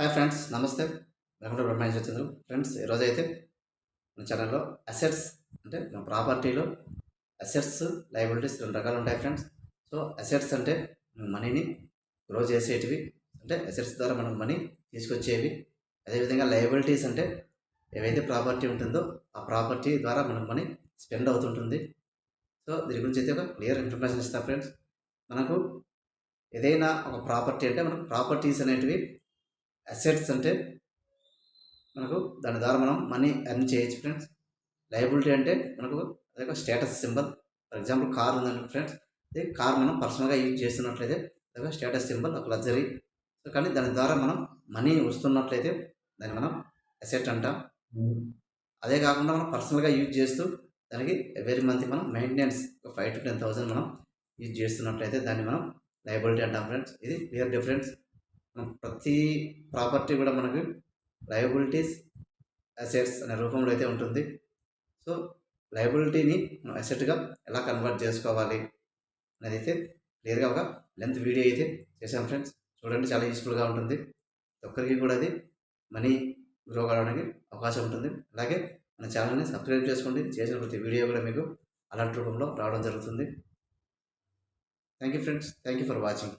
Hi friends, నమస్తే. Welcome to Brahmanda Chandru. Friends, ఈరోజు అయితే మన ఛానల్లో అసెట్స్ అంటే మన ప్రాపర్టీలో అసెట్స్, లయబిలిటీస్ రెండు రకాలు ఉంటాయి ఫ్రెండ్స్. సో అసెట్స్ అంటే మనీని గ్రో చేసేటివి, అంటే అసెట్స్ ద్వారా మనం మనీ తీసుకొచ్చేవి. అదేవిధంగా లయబిలిటీస్ అంటే ఏవైతే ప్రాపర్టీ ఉంటుందో ఆ ప్రాపర్టీ ద్వారా మనకు మనీ స్పెండ్ అవుతుంటుంది. సో దీని గురించి అయితే ఒక క్లియర్ ఇన్ఫర్మేషన్ ఇస్తాను ఫ్రెండ్స్. మనకు ఏదైనా ఒక ప్రాపర్టీ అంటే మనకు ప్రాపర్టీస్ అనేటివి, అసెట్స్ అంటే మనకు దాని ద్వారా మనం మనీ ఎర్న్ చేయొచ్చు ఫ్రెండ్స్. లయబిలిటీ అంటే మనకు అదొక status symbol. For example car ఉందండి ఫ్రెండ్స్, అది కార్ మనం పర్సనల్గా యూజ్ చేస్తున్నట్లయితే అదొక స్టేటస్ సింబల్, ఒక లగ్జరీ. సో కానీ దాని ద్వారా మనం మనీ వస్తున్నట్లయితే దాన్ని మనం అసెట్ అంటాం. అదే కాకుండా మనం పర్సనల్గా యూజ్ చేస్తూ దానికి ఎవరీ మంత్ మనం మెయింటెనెన్స్ ఒక 5,000 to 10,000 మనం యూజ్ చేస్తున్నట్లయితే దాన్ని మనం లయబిలిటీ అంటాం ఫ్రెండ్స్. ఇది క్లియర్ డిఫరెన్స్. ప్రతి ప్రాపర్టీ కూడా మనకు లయబిలిటీస్, అసెట్స్ అనే రూపంలో అయితే ఉంటుంది. సో లయబిలిటీని మనం అసెట్గా ఎలా కన్వర్ట్ చేసుకోవాలి అనేది అయితే క్లియర్గా ఒక లెంత్ వీడియో అయితే చేశాం ఫ్రెండ్స్. చూడండి, చాలా యూస్ఫుల్గా ఉంటుంది. ఒక్కరికి కూడా అది మనీ గ్రో కావడానికి అవకాశం ఉంటుంది. అలాగే మన ఛానల్ని సబ్స్క్రైబ్ చేసుకోండి. చేసిన ప్రతి వీడియో కూడా మీకు అలర్ట్ రూపంలో రావడం జరుగుతుంది. Thank you friends, thank you for watching.